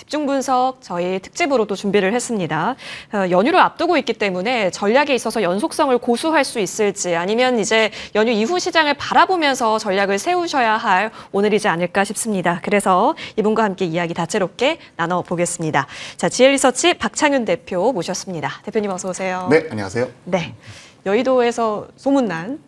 집중 분석 저희 특집으로 또 준비를 했습니다. 연휴를 앞두고 있기 때문에 전략에 있어서 연속성을 고수할 수 있을지 아니면 이제 연휴 이후 시장을 바라보면서 전략을 세우셔야 할 오늘이지 않을까 싶습니다. 그래서 이분과 함께 이야기 다채롭게 나눠보겠습니다. 자, GL리서치 박창윤 대표 모셨습니다. 대표님 어서 오세요. 네, 안녕하세요. 네. 여의도에서 소문난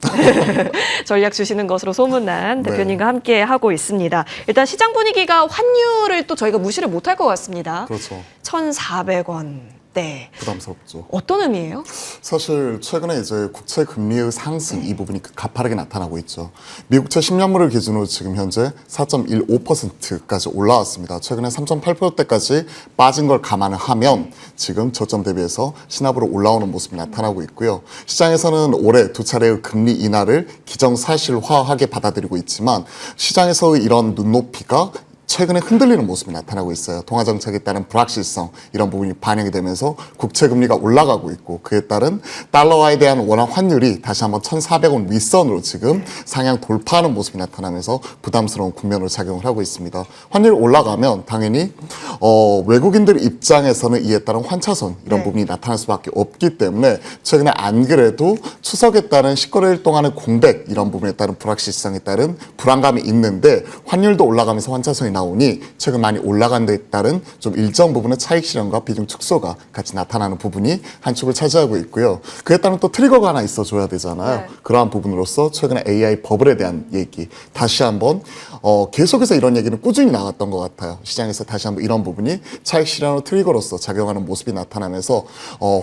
전략 주시는 것으로 소문난 대표님과 함께 하고 있습니다. 일단 시장 분위기가 환율을 또 저희가 무시를 못할 것 같습니다. 그렇죠. 1,400원. 네. 부담스럽죠. 어떤 의미예요? 사실 최근에 이제 국채 금리의 상승 이 부분이 가파르게 나타나고 있죠. 미국채 10년물을 기준으로 지금 현재 4.15%까지 올라왔습니다. 최근에 3.8%대까지 빠진 걸 감안을 하면 지금 저점 대비해서 시나브로 올라오는 모습이 나타나고 있고요. 시장에서는 올해 두 차례의 금리 인하를 기정사실화하게 받아들이고 있지만 시장에서의 이런 눈높이가 최근에 흔들리는 모습이 나타나고 있어요. 통화정책에 따른 불확실성 이런 부분이 반영이 되면서 국채 금리가 올라가고 있고 그에 따른 달러화에 대한 원화 환율이 다시 한번 1,400원 윗선으로 지금 상향 돌파하는 모습이 나타나면서 부담스러운 국면으로 작용을 하고 있습니다. 환율이 올라가면 당연히 외국인들 입장에서는 이에 따른 환차손 이런 부분이 나타날 수밖에 없기 때문에 최근에 안 그래도 추석에 따른 19일 동안의 공백 이런 부분에 따른 불확실성에 따른 불안감이 있는데 환율도 올라가면서 환차손이 나오니 최근 많이 올라간 데 따른 좀 일정 부분의 차익 실현과 비중 축소가 같이 나타나는 부분이 한 축을 차지하고 있고요. 그에 따른 또 트리거가 하나 있어줘야 되잖아요. 네. 그러한 부분으로서 최근에 AI 버블에 대한 얘기 다시 한번 계속해서 이런 얘기는 꾸준히 나왔던 것 같아요. 시장에서 다시 한번 이런 부분이 차익 실현의 트리거로서 작용하는 모습이 나타나면서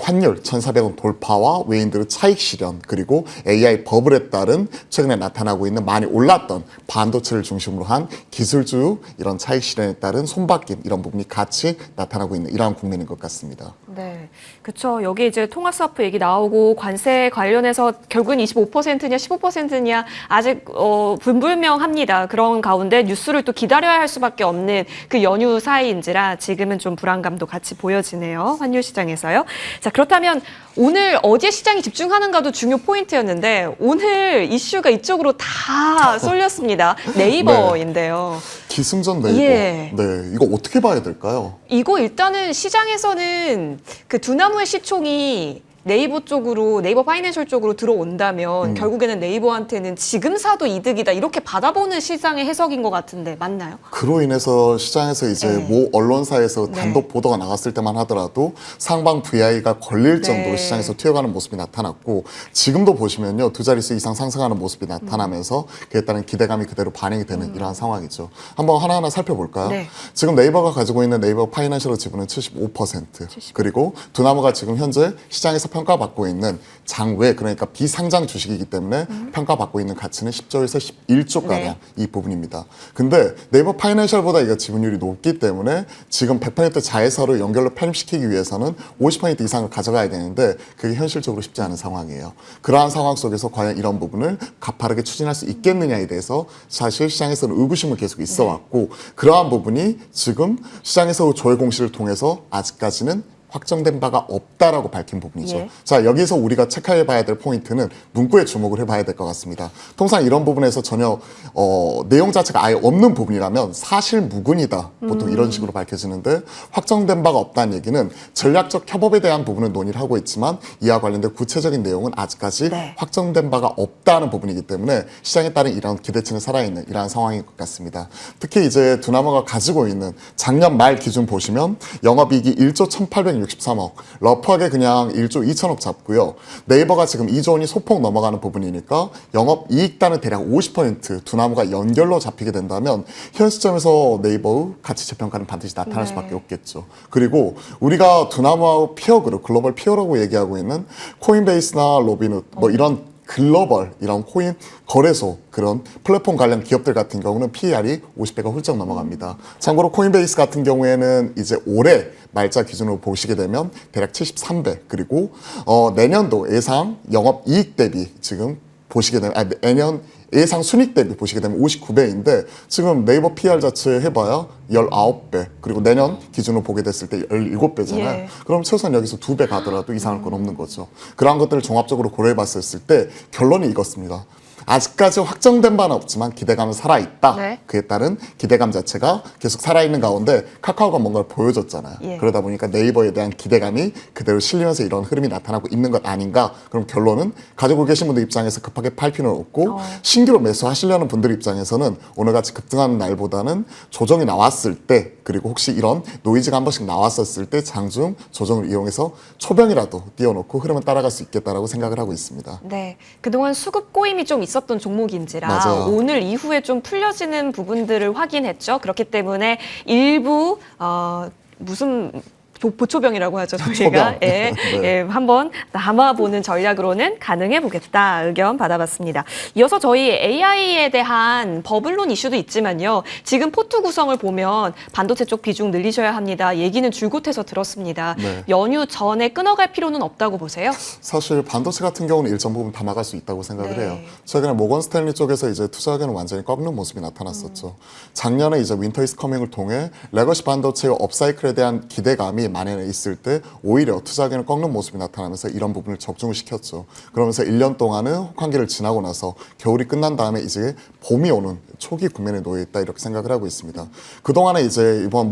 환율 1,400원 돌파와 외인들의 차익 실현 그리고 AI 버블에 따른 최근에 나타나고 있는 많이 올랐던 반도체를 중심으로 한 기술주 이런 차익 실현에 따른 손바뀜 이런 부분이 같이 나타나고 있는 이러한 국면인 것 같습니다. 네, 그렇죠. 여기 이제 통화스와프 얘기 나오고 관세 관련해서 결국은 25%냐 15%냐 아직 불분명합니다. 그런 가운데 뉴스를 또 기다려야 할 수밖에 없는 그 연휴 사이인지라 지금은 좀 불안감도 같이 보여지네요. 환율 시장에서요. 자, 그렇다면 오늘 어디에 시장이 집중하는가도 중요 포인트였는데 오늘 이슈가 이쪽으로 다 쏠렸습니다. 네이버인데요. 기승전 네이버. 예. 네, 이거 어떻게 봐야 될까요? 이거 일단은 시장에서는 그 두나무의 시총이 네이버 쪽으로, 네이버 파이낸셜 쪽으로 들어온다면 결국에는 네이버한테는 지금 사도 이득이다 이렇게 받아보는 시장의 해석인 것 같은데 맞나요? 그로 인해서 시장에서 이제 네. 모 언론사에서 네. 단독 보도가 나갔을 때만 하더라도 상방 VI가 걸릴 정도로 네. 시장에서 튀어가는 모습이 나타났고 지금도 보시면요 두 자릿수 이상 상승하는 모습이 나타나면서 그에 따른 기대감이 그대로 반영이 되는 이러한 상황이죠. 한번 하나하나 살펴볼까요? 네. 지금 네이버가 가지고 있는 네이버 파이낸셜의 지분은 75%. 그리고 두나무가 지금 현재 시장에서 평가받고 있는 장외 그러니까 비상장 주식이기 때문에 평가받고 있는 가치는 10조에서 11조가량 네. 이 부분입니다. 근데 네이버 파이낸셜보다 이거 지분율이 높기 때문에 지금 100% 자회사로 연결로 편입시키기 위해서는 50% 이상을 가져가야 되는데 그게 현실적으로 쉽지 않은 상황이에요. 그러한 상황 속에서 과연 이런 부분을 가파르게 추진할 수 있겠느냐에 대해서 사실 시장에서는 의구심을 계속 있어 왔고 그러한 부분이 지금 시장에서 조회 공시를 통해서 아직까지는 확정된 바가 없다라고 밝힌 부분이죠. 예. 자, 여기서 우리가 체크해 봐야 될 포인트는 문구에 주목을 해봐야 될 것 같습니다. 통상 이런 부분에서 전혀 내용 자체가 아예 없는 부분이라면 사실 무근이다. 보통 이런 식으로 밝혀지는데 확정된 바가 없다는 얘기는 전략적 협업에 대한 부분은 논의를 하고 있지만 이와 관련된 구체적인 내용은 아직까지 네. 확정된 바가 없다는 부분이기 때문에 시장에 따른 이런 기대치는 살아있는 이러한 상황인 것 같습니다. 특히 이제 두나무가 가지고 있는 작년 말 기준 보시면 영업이익이 1조 1,863억, 러프하게 그냥 1조 2천억 잡고요. 네이버가 지금 2조 원이 소폭 넘어가는 부분이니까 영업이익단은 대략 50% 두나무가 연결로 잡히게 된다면 현 시점에서 네이버의 가치 재평가는 반드시 나타날 네. 수밖에 없겠죠. 그리고 우리가 두나무와 피어그룹, 글로벌 피어라고 얘기하고 있는 코인베이스나 로비넛 뭐 이런 글로벌 이런 코인 거래소 그런 플랫폼 관련 기업들 같은 경우는 PER이 50배가 훌쩍 넘어갑니다. 참고로 코인베이스 같은 경우에는 이제 올해 말자 기준으로 보시게 되면 대략 73배 그리고 내년도 예상 영업이익 대비 지금 보시게 되면 내년 예상 순익 대비 보시게 되면 59배인데 지금 네이버 PR 자체 해봐야 19배 그리고 내년 기준으로 보게 됐을 때 17배잖아요. 예. 그럼 최소한 여기서 2배 가더라도 이상할 건 없는 거죠. 그러한 것들을 종합적으로 고려해 봤을 때 결론이 이렇습니다. 아직까지 확정된 바는 없지만 기대감은 살아있다. 네. 그에 따른 기대감 자체가 계속 살아있는 가운데 카카오가 뭔가를 보여줬잖아요. 예. 그러다 보니까 네이버에 대한 기대감이 그대로 실리면서 이런 흐름이 나타나고 있는 것 아닌가. 그럼 결론은 가지고 계신 분들 입장에서 급하게 팔 필요는 없고 신규로 매수하시려는 분들 입장에서는 오늘같이 급등하는 날보다는 조정이 나왔을 때, 그리고 혹시 이런 노이즈가 한 번씩 나왔었을 때 장중 조정을 이용해서 초병이라도 띄워놓고 흐름을 따라갈 수 있겠다라고 생각을 하고 있습니다. 네, 그동안 수급 꼬임이 좀 있었던 종목인지라 맞아요. 오늘 이후에 좀 풀려지는 부분들을 확인했죠. 그렇기 때문에 일부 무슨 보초병이라고 하죠, 저희가. 보초병. 예, 네. 예, 한번 남아보는 전략으로는 가능해 보겠다 의견 받아봤습니다. 이어서 저희 AI에 대한 버블론 이슈도 있지만요. 지금 포트 구성을 보면 반도체 쪽 비중 늘리셔야 합니다. 얘기는 줄곧 해서 들었습니다. 네. 연휴 전에 끊어갈 필요는 없다고 보세요? 사실 반도체 같은 경우는 일정 부분 담아갈 수 있다고 생각을 네. 해요. 최근에 모건 스탠리 쪽에서 이제 투자 의견을 완전히 꺾는 모습이 나타났었죠. 작년에 이제 윈터 이즈 커밍을 통해 레거시 반도체의 업사이클에 대한 기대감이 만연해 있을 때 오히려 투자 의견을 꺾는 모습이 나타나면서 이런 부분을 적중을 시켰죠. 그러면서 1년 동안은 혹한기를 지나고 나서 겨울이 끝난 다음에 이제 봄이 오는 초기 국면에 놓여 있다 이렇게 생각을 하고 있습니다. 그동안에 이제 이번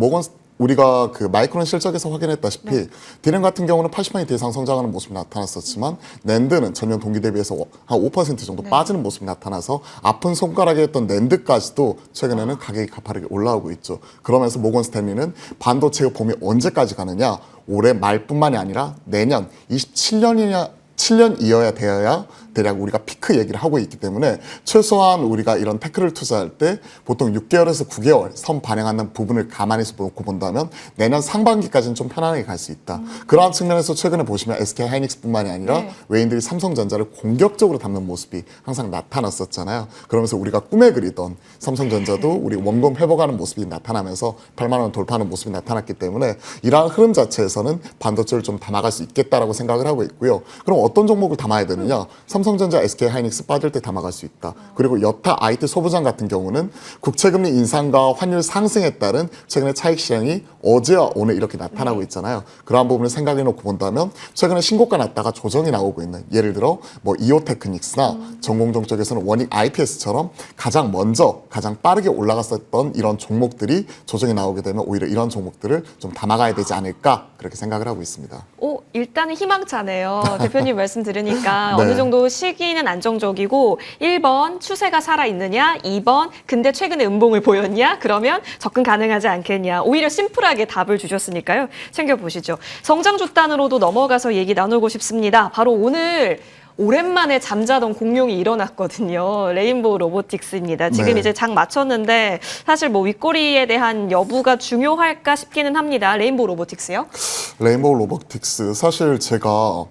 우리가 그 마이크론 실적에서 확인했다시피 디램 같은 경우는 80% 이상 성장하는 모습이 나타났었지만 낸드는 전년 동기 대비해서 한 5% 정도 빠지는 모습이 나타나서 아픈 손가락에 했던 낸드까지도 최근에는 가격이 가파르게 올라오고 있죠. 그러면서 모건 스탠리는 반도체의 봄이 언제까지 가느냐, 올해 말뿐만이 아니라 내년 7년이어야 되어야 대략 우리가 피크 얘기를 하고 있기 때문에 최소한 우리가 이런 테크를 투자할 때 보통 6개월에서 9개월 선 반영하는 부분을 감안해서 놓고 본다면 내년 상반기까지는 좀 편안하게 갈 수 있다. 그러한 측면에서 최근에 보시면 SK 하이닉스뿐만이 아니라 외인들이 삼성전자를 공격적으로 담는 모습이 항상 나타났었잖아요. 그러면서 우리가 꿈에 그리던 삼성전자도 우리 원금 회복하는 모습이 나타나면서 8만 원 돌파하는 모습이 나타났기 때문에 이러한 흐름 자체에서는 반도체를 좀 담아갈 수 있겠다라고 생각을 하고 있고요. 그럼 어떤 종목을 담아야 되느냐? 삼성전자, SK 하이닉스 빠질 때 담아갈 수 있다. 그리고 여타 IT 소부장 같은 경우는 국채금리 인상과 환율 상승에 따른 최근에 차익 시장이 어제와 오늘 이렇게 나타나고 있잖아요. 그러한 부분을 생각해 놓고 본다면 최근에 신고가 났다가 조정이 나오고 있는, 예를 들어 뭐 이오테크닉스나 전공정 쪽에서는 원익 IPS처럼 가장 먼저 가장 빠르게 올라갔었던 이런 종목들이 조정이 나오게 되면 오히려 이런 종목들을 좀 담아가야 되지 않을까 그렇게 생각을 하고 있습니다. 일단은 희망차네요. 대표님 말씀 들으니까 네. 어느 정도 시기는 안정적이고 1번 추세가 살아있느냐, 2번 근데 최근에 음봉을 보였냐, 그러면 접근 가능하지 않겠냐. 오히려 심플하게 답을 주셨으니까요. 챙겨보시죠. 성장주 단으로도 넘어가서 얘기 나누고 싶습니다. 바로 오늘 오랜만에 잠자던 공룡이 일어났거든요. 레인보우 로보틱스입니다. 지금 네. 이제 장 마쳤는데 사실 뭐 윗꼬리에 대한 여부가 중요할까 싶기는 합니다. 레인보우 로보틱스요? 레인보우 로보틱스, 사실 제가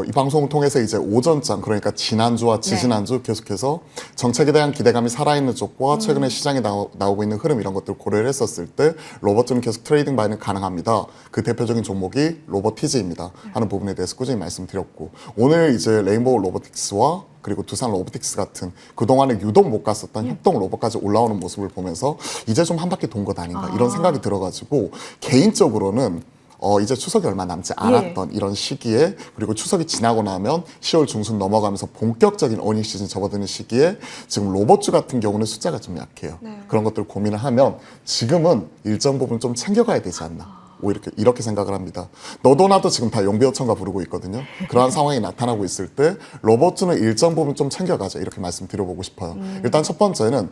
이 방송을 통해서 이제 오전장, 그러니까 지난주와 지지난주 계속해서 정책에 대한 기대감이 살아있는 쪽과 최근에 시장에 나오고 있는 흐름 이런 것들을 고려를 했었을 때 로봇주는 계속 트레이딩 바이는 가능합니다. 그 대표적인 종목이 로보티즈입니다. 하는 부분에 대해서 꾸준히 말씀드렸고, 오늘 이제 레인보우 로보틱스와 그리고 두산 로보틱스 같은 그동안에 유독 못 갔었던 협동 로봇까지 올라오는 모습을 보면서 이제 좀 한 바퀴 돈 것 아닌가 이런 생각이 들어가지고, 개인적으로는 이제 추석이 얼마 남지 않았던 이런 시기에, 그리고 추석이 지나고 나면 10월 중순 넘어가면서 본격적인 어닝 시즌 접어드는 시기에 지금 로봇주 같은 경우는 숫자가 좀 약해요. 그런 것들을 고민을 하면 지금은 일정 부분 좀 챙겨가야 되지 않나. 이렇게 생각을 합니다. 너도 나도 지금 다 용비어천가 부르고 있거든요. 그러한 상황이 나타나고 있을 때 로봇주는 일정 부분 좀 챙겨가자 이렇게 말씀드려보고 싶어요. 일단 첫 번째는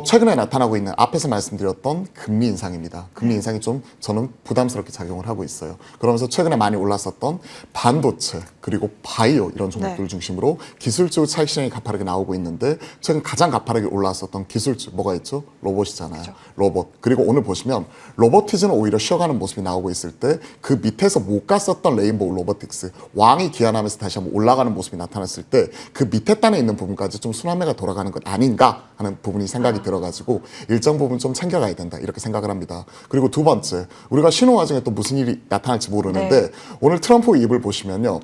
최근에 나타나고 있는 앞에서 말씀드렸던 금리 인상입니다. 금리 인상이 좀 저는 부담스럽게 작용을 하고 있어요. 그러면서 최근에 많이 올랐었던 반도체 그리고 바이오 이런 종목들 중심으로 기술주 차익 시장이 가파르게 나오고 있는데, 최근 가장 가파르게 올랐었던 기술주 뭐가 있죠? 로봇이잖아요. 로봇. 그리고 오늘 보시면 로보티즈는 오히려 쉬어가는 모습이 나오고 있을 때 그 밑에서 못 갔었던 레인보우 로보틱스, 왕이 기한하면서 다시 한번 올라가는 모습이 나타났을 때 그 밑에 단에 있는 부분까지 좀 순환매가 돌아가는 것 아닌가 하는 부분이 생각이 들어가지고 일정 부분 좀 챙겨가야 된다 이렇게 생각을 합니다. 그리고 두 번째, 우리가 신호 와중에 또 무슨 일이 나타날지 모르는데 오늘 트럼프 입을 보시면요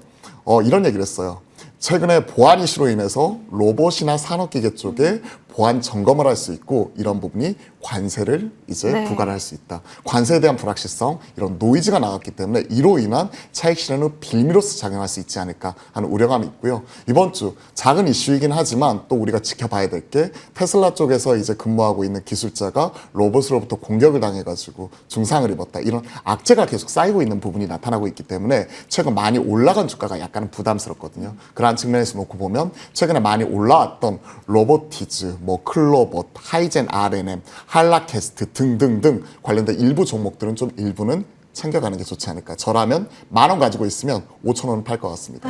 이런 얘기를 했어요. 최근에 보안 이슈로 인해서 로봇이나 산업기계 쪽에 보안 점검을 할 수 있고 이런 부분이 관세를 이제 네. 부과를 할 수 있다. 관세에 대한 불확실성, 이런 노이즈가 나왔기 때문에 이로 인한 차익 실현은 빌미로서 작용할 수 있지 않을까 하는 우려감이 있고요. 이번 주 작은 이슈이긴 하지만 또 우리가 지켜봐야 될 게 테슬라 쪽에서 이제 근무하고 있는 기술자가 로봇으로부터 공격을 당해가지고 중상을 입었다. 이런 악재가 계속 쌓이고 있는 부분이 나타나고 있기 때문에 최근 많이 올라간 주가가 약간은 부담스럽거든요. 그러한 측면에서 놓고 보면 최근에 많이 올라왔던 로보티즈, 뭐 클로봇, 하이젠 R&M, 한라캐스트 등등등 관련된 일부 종목들은 좀 일부는 챙겨가는 게 좋지 않을까. 저라면 10,000원 가지고 있으면 5,000원은 팔 것 같습니다.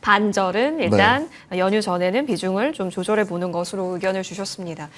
반절은 일단 연휴 전에는 비중을 좀 조절해 보는 것으로 의견을 주셨습니다.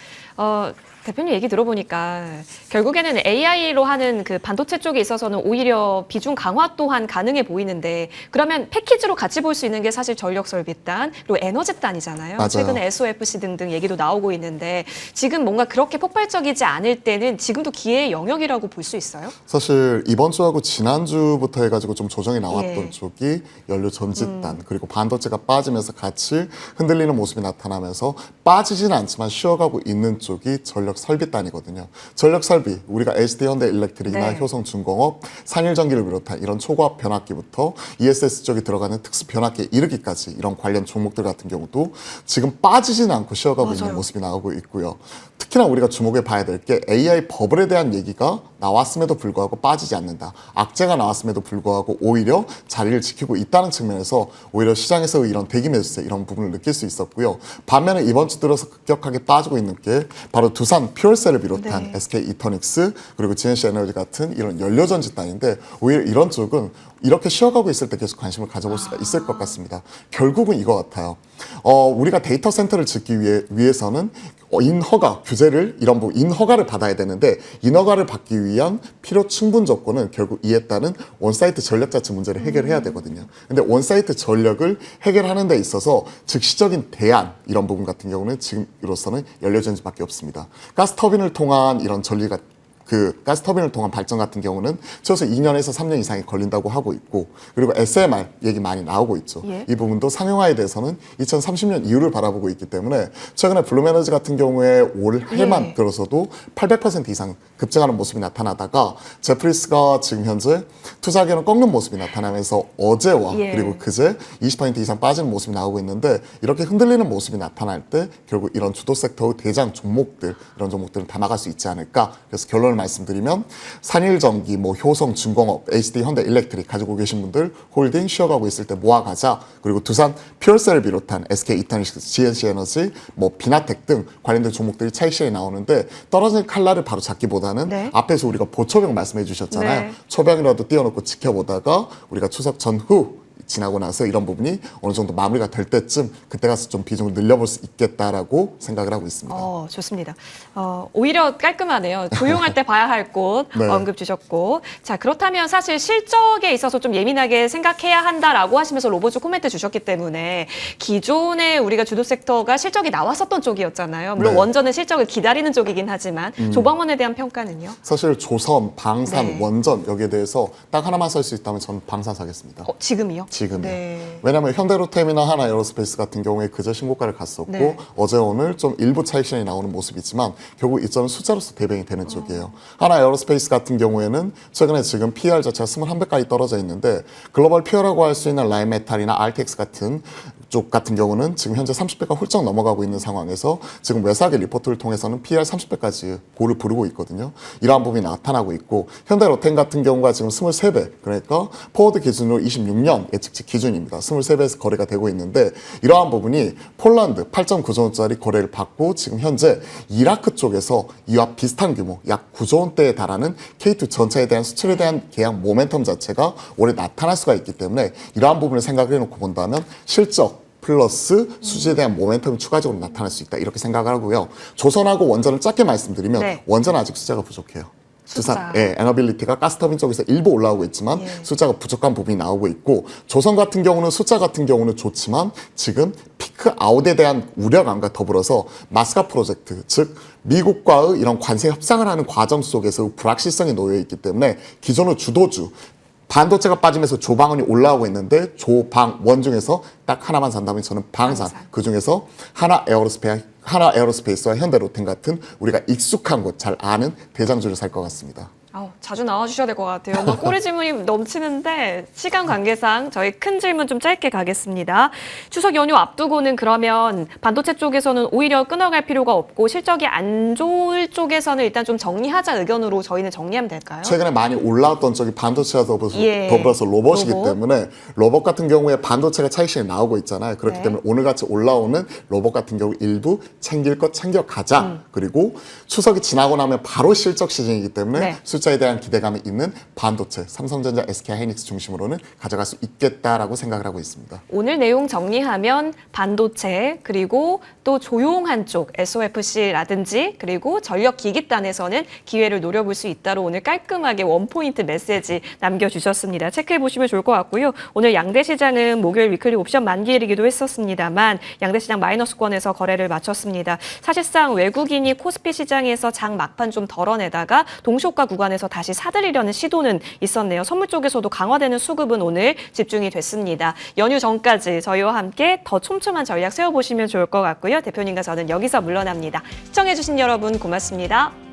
대표님 얘기 들어보니까 결국에는 AI로 하는 그 반도체 쪽에 있어서는 오히려 비중 강화 또한 가능해 보이는데 그러면 패키지로 같이 볼 수 있는 게 사실 전력설비단 그리고 에너지단이잖아요. 맞아요. 최근에 SOFC 등등 얘기도 나오고 있는데 지금 뭔가 그렇게 폭발적이지 않을 때는 지금도 기회의 영역이라고 볼 수 있어요? 사실 이번 주하고 지난주부터 해가지고 좀 조정이 나왔던 예. 쪽이 연료 전지단 그리고 반도체가 빠지면서 같이 흔들리는 모습이 나타나면서 빠지지는 않지만 쉬어가고 있는 쪽이 전력 설비단이거든요. 전력 설비 우리가 HD 현대일렉트릭이나 네. 효성중공업, 산일전기를 비롯한 이런 초고압 변압기부터 ESS 쪽에 들어가는 특수 변압기에 이르기까지 이런 관련 종목들 같은 경우도 지금 빠지지는 않고 쉬어가고 맞아요. 있는 모습이 나오고 있고요. 특히나 우리가 주목해 봐야 될 게 AI 버블에 대한 얘기가 나왔음에도 불구하고 빠지지 않는다. 악재가 나왔음에도 불구하고 오히려 자리를 지키고 있다는 측면에서 오히려 시장에서 이런 대기 매수세 이런 부분을 느낄 수 있었고요. 반면에 이번 주 들어서 급격하게 빠지고 있는 게 바로 두산 퓨얼셀을 비롯한 네. SK 이터닉스 그리고 GNC 에너지 같은 이런 연료전지단인데 오히려 이런 쪽은 이렇게 쉬어가고 있을 때 계속 관심을 가져볼 수가 있을 것 같습니다. 결국은 이거 같아요. 우리가 데이터 센터를 짓기 위해서는 인허가 규제를 이런 인허가를 받아야 되는데 인허가를 받기 위한 필요 충분 조건은 결국 이에 따른 원사이트 전력 자체 문제를 해결해야 되거든요. 근데 원사이트 전력을 해결하는 데 있어서 즉시적인 대안 이런 부분 같은 경우는 지금으로서는 연료전지밖에 없습니다. 가스터빈을 통한 이런 전리가 가스터빈을 통한 발전 같은 경우는 최소 2년에서 3년 이상이 걸린다고 하고 있고 그리고 SMR 얘기 많이 나오고 있죠. 예. 이 부분도 상용화에 대해서는 2030년 이후를 바라보고 있기 때문에 최근에 블룸에너지 같은 경우에 올해만 예. 들어서도 800% 이상 급증하는 모습이 나타나다가 제프리스가 지금 현재 투자 의견을 꺾는 모습이 나타나면서 어제와 예. 그리고 그제 20% 이상 빠지는 모습이 나오고 있는데 이렇게 흔들리는 모습이 나타날 때 결국 이런 주도 섹터의 대장 종목들 이런 종목들을 담아갈 수 있지 않을까. 그래서 결론을 말씀드리면 산일전기, 뭐 효성중공업, HD 현대일렉트릭 가지고 계신 분들 홀딩 쉬어가고 있을 때 모아가자. 그리고 두산 퓨얼셀을 비롯한 SK 이터닉스, GNC 에너지, 뭐 비나텍 등 관련된 종목들이 차익 실현이 나오는데 떨어진 칼날을 바로 잡기보다는 네. 앞에서 우리가 보초병 말씀해 주셨잖아요. 네. 초병이라도 띄워놓고 지켜보다가 우리가 추석 전후 지나고 나서 이런 부분이 어느 정도 마무리가 될 때쯤 그때 가서 좀 비중을 늘려볼 수 있겠다라고 생각을 하고 있습니다. 좋습니다. 오히려 깔끔하네요. 조용할 때 봐야 할 곳 네. 언급 주셨고. 자, 그렇다면 사실 실적에 있어서 좀 예민하게 생각해야 한다라고 하시면서 로봇주 코멘트 주셨기 때문에 기존에 우리가 주도 섹터가 실적이 나왔었던 쪽이었잖아요. 물론 네. 원전은 실적을 기다리는 쪽이긴 하지만 조방원에 대한 평가는요? 사실 조선, 방산, 네. 원전 여기에 대해서 딱 하나만 살 수 있다면 저는 방산 사겠습니다. 지금이요? 지금이요. 네. 왜냐하면 현대로템이나 하나에어로스페이스 같은 경우에 그저 신고가를 갔었고 네. 어제 오늘 좀 일부 차익 실현이 나오는 모습이지만 결국 이점은 숫자로서 대변이 되는 쪽이에요. 하나에어로스페이스 같은 경우에는 최근에 지금 PER 자체가 21배까지 떨어져 있는데 글로벌 피어라고 할 수 있는 라인메탈이나 RTX 같은 쪽 같은 경우는 지금 현재 30배가 훌쩍 넘어가고 있는 상황에서 지금 외사계 리포트를 통해서는 PER 30배까지 고를 부르고 있거든요. 이러한 부분이 나타나고 있고 현대로템 같은 경우가 지금 23배 그러니까 포워드 기준으로 26년 예측치 기준입니다. 23배에서 거래가 되고 있는데 이러한 부분이 폴란드 8.9조 원짜리 거래를 받고 지금 현재 이라크 쪽에서 이와 비슷한 규모 약 9조 원대에 달하는 K2 전차에 대한 수출에 대한 계약 모멘텀 자체가 올해 나타날 수가 있기 때문에 이러한 부분을 생각을 해놓고 본다면 실적 플러스 수지에 대한 모멘텀이 추가적으로 나타날 수 있다 이렇게 생각을 하고요. 조선하고 원전을 짧게 말씀드리면 네. 원전은 아직 숫자가 부족해요. 숫자. 에너빌리티가 가스터빈 쪽에서 일부 올라오고 있지만 예. 숫자가 부족한 부분이 나오고 있고 조선 같은 경우는 숫자 같은 경우는 좋지만 지금 피크 아웃에 대한 우려감과 더불어서 마스카 프로젝트 즉 미국과의 이런 관세 협상을 하는 과정 속에서 불확실성이 놓여 있기 때문에 기존의 주도주 반도체가 빠지면서 조방원이 올라오고 있는데 조방원 중에서 딱 하나만 산다면 저는 방산. 그 중에서 하나 에어로스페이스와 현대로템 같은 우리가 익숙한 곳, 잘 아는 대장주를 살 것 같습니다. 자주 나와주셔야 될 것 같아요. 막 꼬리 질문이 넘치는데 시간 관계상 저희 큰 질문 좀 짧게 가겠습니다. 추석 연휴 앞두고는 그러면 반도체 쪽에서는 오히려 끊어갈 필요가 없고 실적이 안 좋을 쪽에서는 일단 좀 정리하자 의견으로 저희는 정리하면 될까요? 최근에 많이 올라왔던 쪽이 반도체와 예. 더불어서 로봇이기 로봇. 때문에 로봇 같은 경우에 반도체가 차익실이 나오고 있잖아요. 그렇기 네. 때문에 오늘같이 올라오는 로봇 같은 경우 일부 챙길 것 챙겨가자. 그리고 추석이 지나고 나면 바로 실적 시즌이기 때문에 네. 숫자에 대한 기대감이 있는 반도체, 삼성전자, SK하이닉스 중심으로는 가져갈 수 있겠다라고 생각을 하고 있습니다. 오늘 내용 정리하면 반도체 그리고 또 조용한 쪽 SOFC라든지 그리고 전력기기단에서는 기회를 노려볼 수 있다로 오늘 깔끔하게 원포인트 메시지 남겨주셨습니다. 체크해 보시면 좋을 것 같고요. 오늘 양대 시장은 목요일 위클리 옵션 만기일이기도 했었습니다만 양대 시장 마이너스권에서 거래를 마쳤습니다. 사실상 외국인이 코스피 시장에서 장 막판 좀 덜어내다가 동시호가 구간에서 다시 사들이려는 시도는 있었네요. 선물 쪽에서도 강화되는 수급은 오늘 집중이 됐습니다. 연휴 전까지 저희와 함께 더 촘촘한 전략 세워보시면 좋을 것 같고요. 대표님과 저는 여기서 물러납니다. 시청해주신 여러분 고맙습니다.